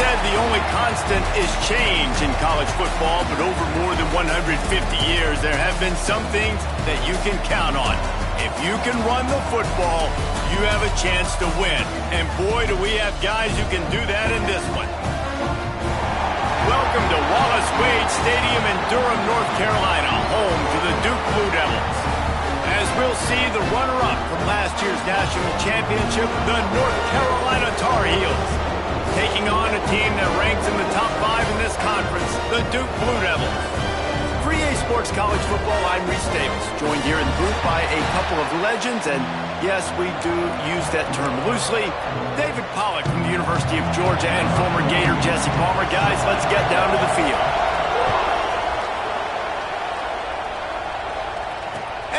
said the only constant is change in college football, but over more than 150 years, there have been some things that you can count on. If you can run the football, you have a chance to win. And boy, do we have guys who can do that in this one. Welcome to Wallace Wade Stadium in Durham, North Carolina, home to the Duke Blue Devils. As we'll see, the runner-up from last year's national championship, the North Carolina Tar Heels, taking on a team that ranks in the top 5 in this conference, the Duke Blue Devils. For EA Sports College Football, I'm Reese Davis, joined here in the booth by a couple of legends, and yes, we do use that term loosely. David Pollack from the University of Georgia and former Gator Jesse Palmer. Guys, let's get down to the field.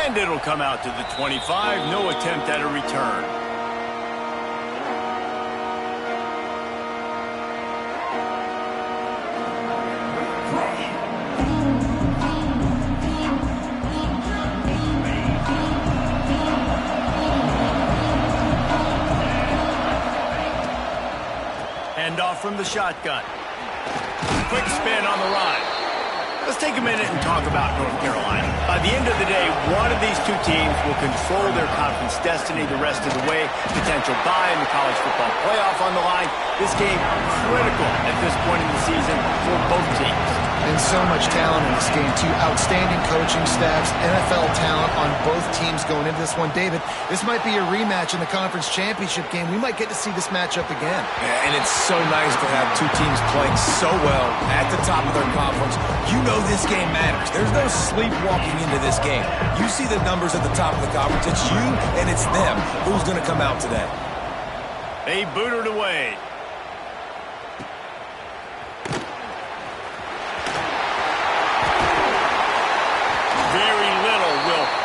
And it'll come out to the 25, no attempt at a return. Hand off from the shotgun. Quick spin on the ride. Let's take a minute and talk about North Carolina. By the end of the day, one of these two teams will control their conference destiny the rest of the way. Potential bye in the college football playoff on the line. This game critical at this point in the season for both teams. And so much talent in this game, too. Outstanding coaching staffs, NFL talent on both teams going into this one. David, this might be a rematch in the conference championship game. We might get to see this matchup again. Yeah, and it's so nice to have two teams playing so well at the top of their conference. You know this game matters. There's no sleepwalking into this game. You see the numbers at the top of the conference. It's you and it's them. Who's going to come out today? They booted away.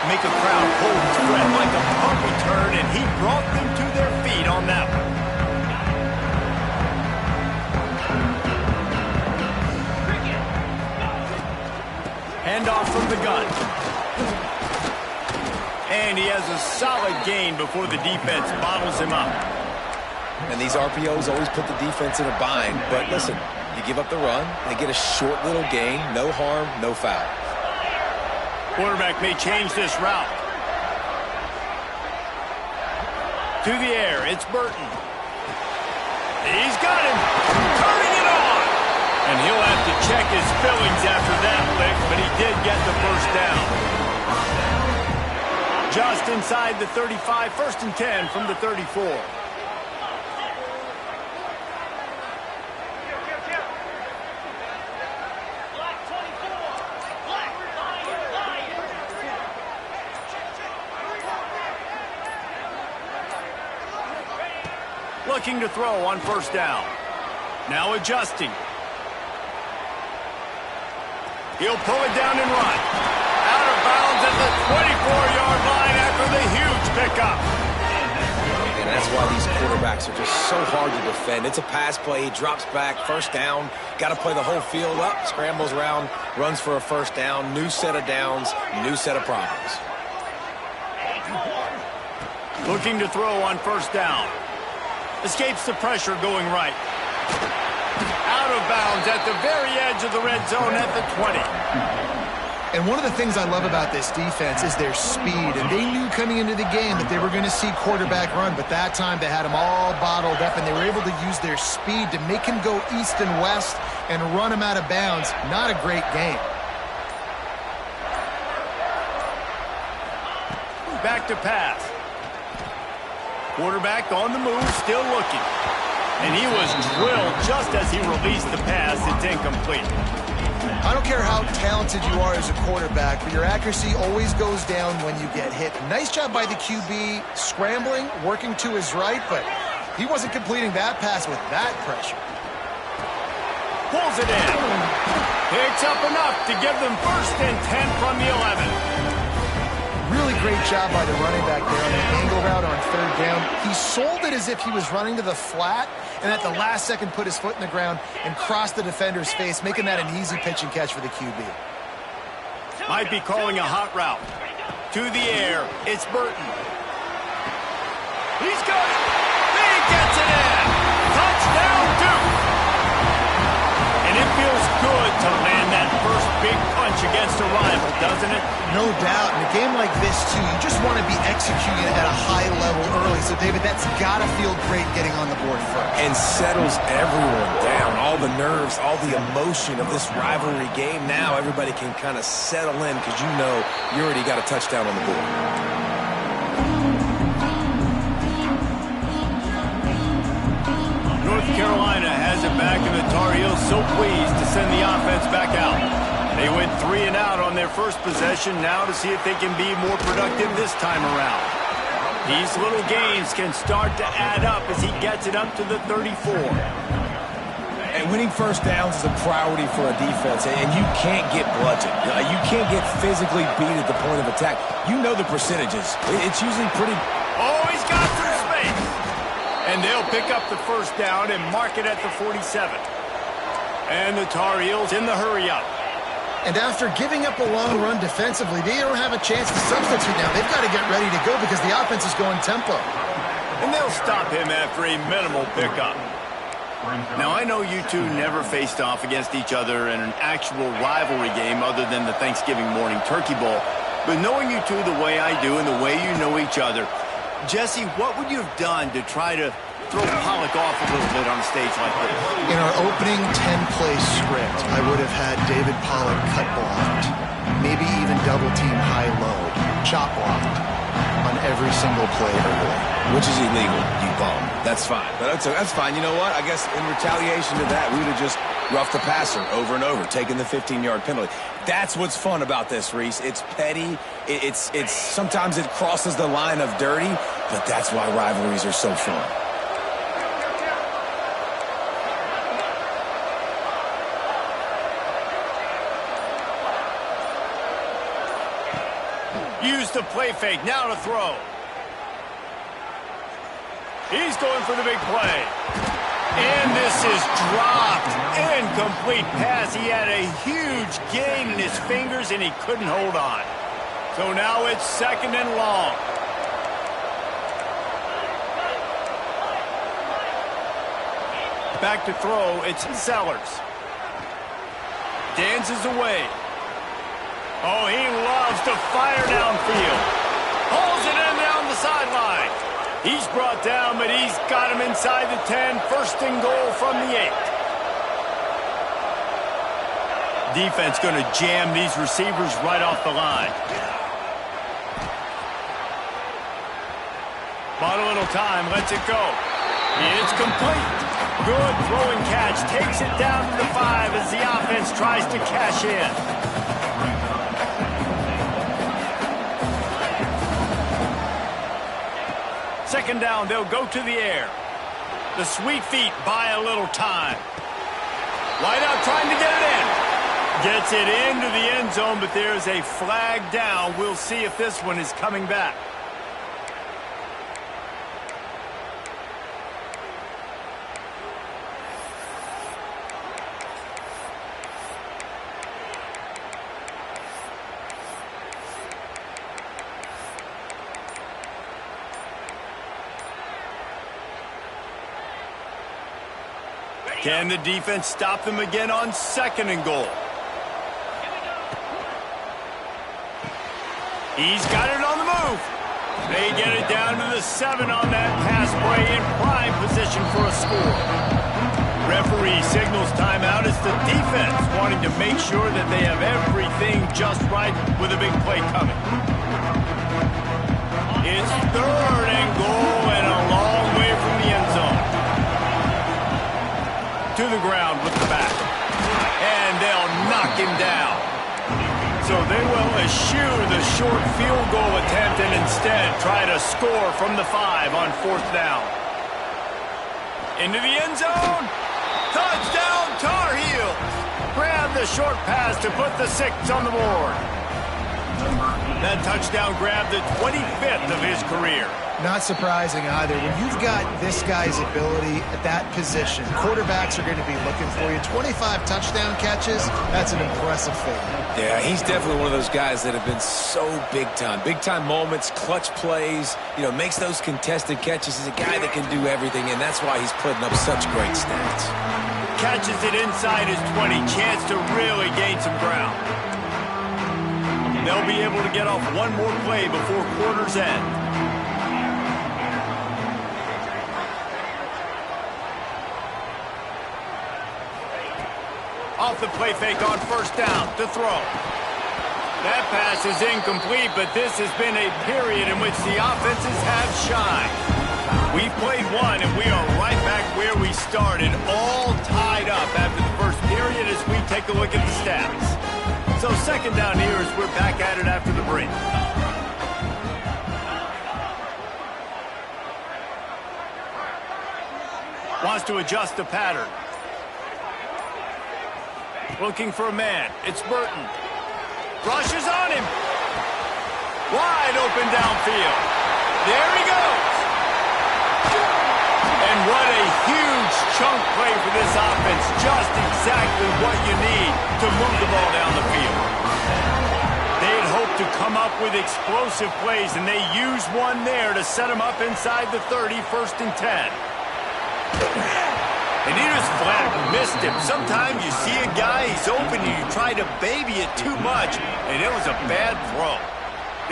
Make a crowd hold its breath like a punt return, and he brought them to their feet on that one. Handoff from the gun. And he has a solid gain before the defense bottles him up. And these RPOs always put the defense in a bind. But listen, you give up the run, they get a short little gain, no harm, no foul. Quarterback may change this route. To the air, it's Burton. He's got him. Turning it on. And he'll have to check his fillings after that lick, but he did get the first down. Just inside the 35, 1st and 10 from the 34. Looking to throw on 1st down. Now adjusting. He'll pull it down and run. Out of bounds at the 24-yard line after the huge pickup. And that's why these quarterbacks are just so hard to defend. It's a pass play. He drops back. 1st down. Got to play the whole field up. Scrambles around. Runs for a 1st down. New set of downs. New set of problems. Looking to throw on 1st down. Escapes the pressure going right. Out of bounds at the very edge of the red zone at the 20. And one of the things I love about this defense is their speed. And they knew coming into the game that they were going to see quarterback run. But that time they had him all bottled up, and they were able to use their speed to make him go east and west and run him out of bounds. Not a great game. Back to pass. Quarterback on the move, still looking. And he was drilled just as he released the pass. It's incomplete. I don't care how talented you are as a quarterback, but your accuracy always goes down when you get hit. Nice job by the QB scrambling, working to his right, but he wasn't completing that pass with that pressure. Pulls it in. Picks up enough to give them 1st and 10 from the 11. Really great job by the running back there on the angle route on 3rd down. He sold it as if he was running to the flat, and at the last second put his foot in the ground and crossed the defender's face, making that an easy pitch and catch for the QB. Might be calling a hot route. To the air, it's Burton. He's got it. He gets it in. Touchdown, Duke. big punch against a rival, doesn't it? No doubt. In a game like this, too, you just want to be executing it at a high level early. So, David, that's got to feel great getting on the board first. And settles everyone down. All the nerves, all the emotion of this rivalry game. Now everybody can kind of settle in because you know you already got a touchdown on the board. North Carolina has it back, and the Tar Heels so pleased to send the offense back out. They went 3 and out on their first possession, now to see if they can be more productive this time around. These little gains can start to add up as he gets it up to the 34. And winning first downs is a priority for a defense, and you can't get bludgeoned. You can't get physically beat at the point of attack. You know the percentages. It's usually pretty... Oh, he's got some space. And they'll pick up the first down and mark it at the 47. And the Tar Heels in the hurry-up. And after giving up a long run defensively, they don't have a chance to substitute now. They've got to get ready to go because the offense is going tempo. And they'll stop him after a minimal pickup. Now, I know you two never faced off against each other in an actual rivalry game other than the Thanksgiving morning Turkey Bowl. But knowing you two the way I do and the way you know each other, Jesse, what would you have done to try to throw Pollock off a little bit on a stage like this? In our opening 10-play script, I would have had David Pollock cut blocked, maybe even double-team high load, chop blocked on every single play early. Which is illegal, you bum. That's fine. But that's fine. You know what? I guess in retaliation to that, we would have just roughed the passer over and over, taking the 15-yard penalty. That's what's fun about this, Reese. It's petty. It's sometimes it crosses the line of dirty, but that's why rivalries are so fun. Use the play fake, now to throw. He's going for the big play. And this is dropped. Incomplete pass. He had a huge gain in his fingers, and he couldn't hold on. So now it's 2nd and long. Back to throw, it's Sellers. Dances away. Oh, he loves to fire downfield. Pulls it in down the sideline. He's brought down, but he's got him inside the 10. 1st and goal from the 8. Defense going to jam these receivers right off the line. Bought a little time, lets it go. It's complete. Good throwing catch. Takes it down to the 5 as the offense tries to cash in. Second down, they'll go to the air. The sweet feet buy a little time. Wide out trying to get it in. Gets it into the end zone, but there's a flag down. We'll see if this one is coming back. Can the defense stop them again on 2nd and goal? He's got it on the move. They get it down to the 7 on that pass play in prime position for a score. Referee signals timeout as the defense wanting to make sure that they have everything just right with a big play coming. It's 3rd and goal and a long way from the end zone. To the ground with the back. And they'll knock him down. So they will eschew the short field goal attempt and instead try to score from the 5 on 4th down. Into the end zone. Touchdown, Tar Heels. Grab the short pass to put the 6 on the board. That touchdown grabbed the 25th of his career. Not surprising either. When you've got this guy's ability at that position, quarterbacks are going to be looking for you. 25 touchdown catches, that's an impressive figure. Yeah, he's definitely one of those guys that have been so big time. Big time moments, clutch plays, makes those contested catches. He's a guy that can do everything, and that's why he's putting up such great stats. catches it inside his 20. Chance to really gain some ground. They'll be able to get off one more play before quarter's end. Off the play fake on first down to throw. That pass is incomplete, but this has been a period in which the offenses have shined. We've played one, and we are right back where we started, all tied up after the first period as we take a look at the stats. So second down here as we're back at it after the break. Wants to adjust the pattern. Looking for a man. It's Burton. Rushes on him. Wide open downfield. There he goes. And what a huge chunk play for this offense. Just exactly what you need to move the ball down the field. They had hoped to come up with explosive plays, and they used one there to set them up inside the 30, 1st and 10. And he just flat missed him. Sometimes you see a guy, he's open, and you try to baby it too much, and it was a bad throw.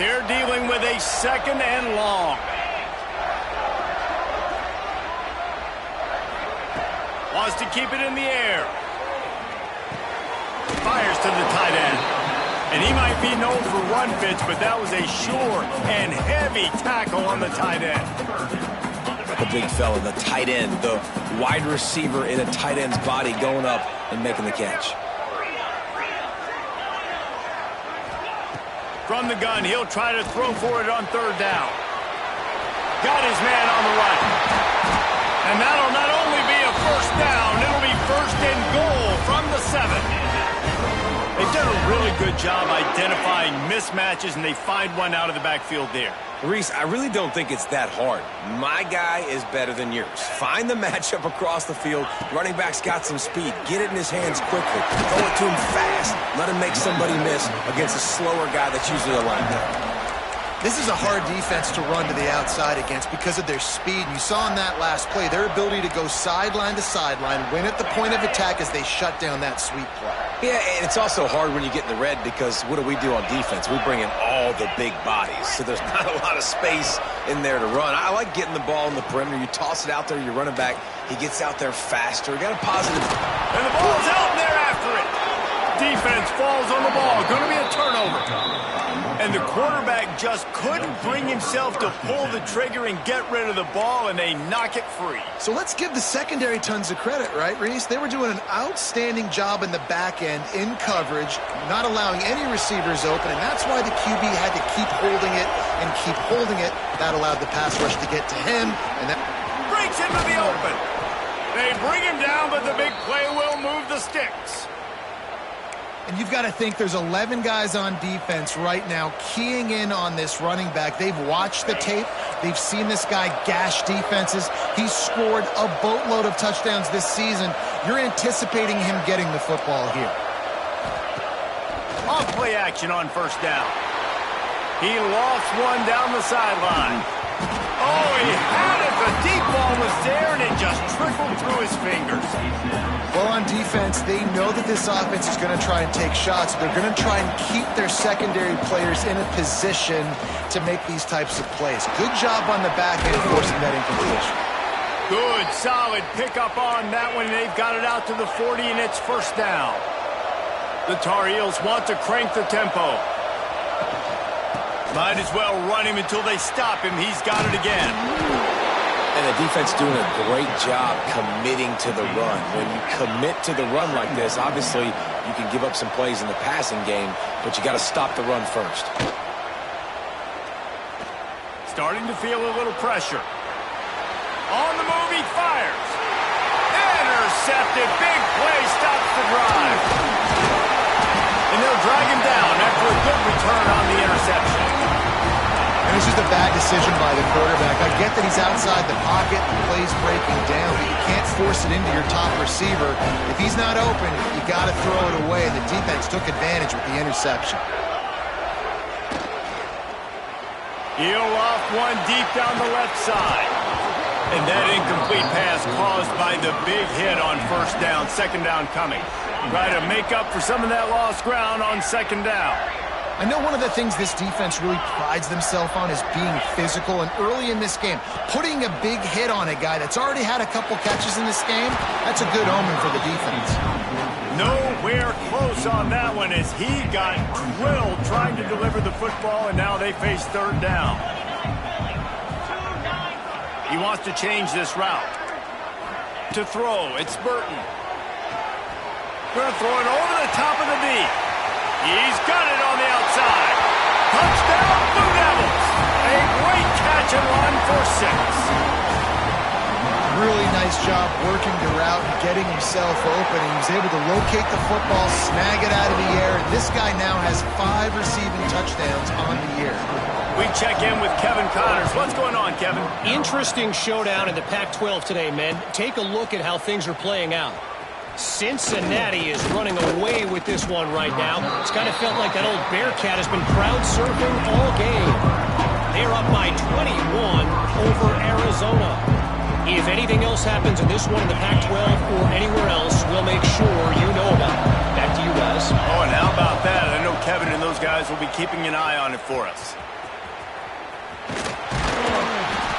They're dealing with a 2nd and long. Wants to keep it in the air. Fires to the tight end. And he might be known for run fits, but that was a sure and heavy tackle on the tight end. The big fella, the tight end, the wide receiver in a tight end's body going up and making the catch. From the gun, he'll try to throw for it on 3rd down. Got his man on the run. And that'll not only be a 1st down, it'll be 1st and goal from the 7. They've done a really good job identifying mismatches, and they find one out of the backfield there. Reese, I really don't think it's that hard. My guy is better than yours. Find the matchup across the field. Running back's got some speed. Get it in his hands quickly. Throw it to him fast. Let him make somebody miss against a slower guy that's usually a linebacker. This is a hard defense to run to the outside against because of their speed. And you saw in that last play their ability to go sideline to sideline, win at the point of attack as they shut down that sweep play. Yeah, and it's also hard when you get in the red because what do we do on defense? We bring in all the big bodies, so there's not a lot of space in there to run. I like getting the ball in the perimeter. You toss it out there, you're running back. He gets out there faster. Got a positive. And the ball's out, and they're after it. Defense falls on the ball. Going to be a turnover. And the quarterback just couldn't bring himself to pull the trigger and get rid of the ball, and they knock it free. So let's give the secondary tons of credit, right, Reese? They were doing an outstanding job in the back end, in coverage, not allowing any receivers open, and that's why the QB had to keep holding it and keep holding it. That allowed the pass rush to get to him, and that breaks into the open. They bring him down, but the big play will move the sticks. And you've got to think there's 11 guys on defense right now keying in on this running back. They've watched the tape. They've seen this guy gash defenses. He's scored a boatload of touchdowns this season. You're anticipating him getting the football here. Off play action on 1st down. He lost one down the sideline. Oh, he had it. The deep ball was there, and it just trickled through his fingers. Well, on defense, they know that this offense is going to try and take shots. They're going to try and keep their secondary players in a position to make these types of plays. Good job on the back end forcing that incompletion. Good, solid pickup on that one. They've got it out to the 40, and it's 1st down. The Tar Heels want to crank the tempo. Might as well run him until they stop him. He's got it again. And the defense doing a great job committing to the run. When you commit to the run like this, obviously you can give up some plays in the passing game, but you got to stop the run first. Starting to feel a little pressure. On the move, he fires. Intercepted. Big play stops the drive. And they'll drag him down after a good return on the interception. And it's just a bad decision by the quarterback. I get that he's outside the pocket, the play's breaking down, but you can't force it into your top receiver. If he's not open, you got to throw it away. The defense took advantage with the interception. He'll off one deep down the left side. And that incomplete pass caused by the big hit on first down, second down coming. Try to make up for some of that lost ground on second down. I know one of the things this defense really prides themselves on is being physical, and early in this game, putting a big hit on a guy that's already had a couple catches in this game, that's a good omen for the defense. Nowhere close on that one as he got drilled trying to deliver the football, and now they face third down. He wants to change this route. To throw, it's Burton. Going to throw it over the top of the deep. He's got it on the outside. Touchdown, Blue Devils. A great catch and run for 6. Really nice job working the route and getting himself open. He was able to locate the football, snag it out of the air, and this guy now has 5 receiving touchdowns on the year. We check in with Kevin Connors. What's going on, Kevin? Interesting showdown in the Pac-12 today, men. Take a look at how things are playing out. Cincinnati is running away with this one right now. It's kind of felt like that old Bearcat has been crowd surfing all game. They're up by 21 over Arizona. If anything else happens in this one in the Pac-12 or anywhere else, we'll make sure you know about it. Back to you guys. Oh, and how about that? I know Kevin and those guys will be keeping an eye on it for us.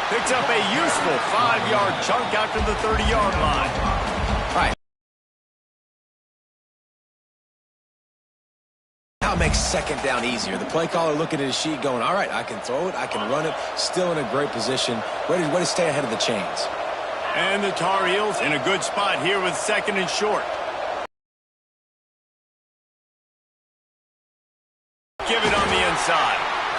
Picks up a useful 5-yard chunk after the 30-yard line. All right. Now it makes second down easier. The play caller looking at his sheet going, all right, I can throw it, I can run it, still in a great position, ready to stay ahead of the chains. And the Tar Heels in a good spot here with second and short. Give it on the inside.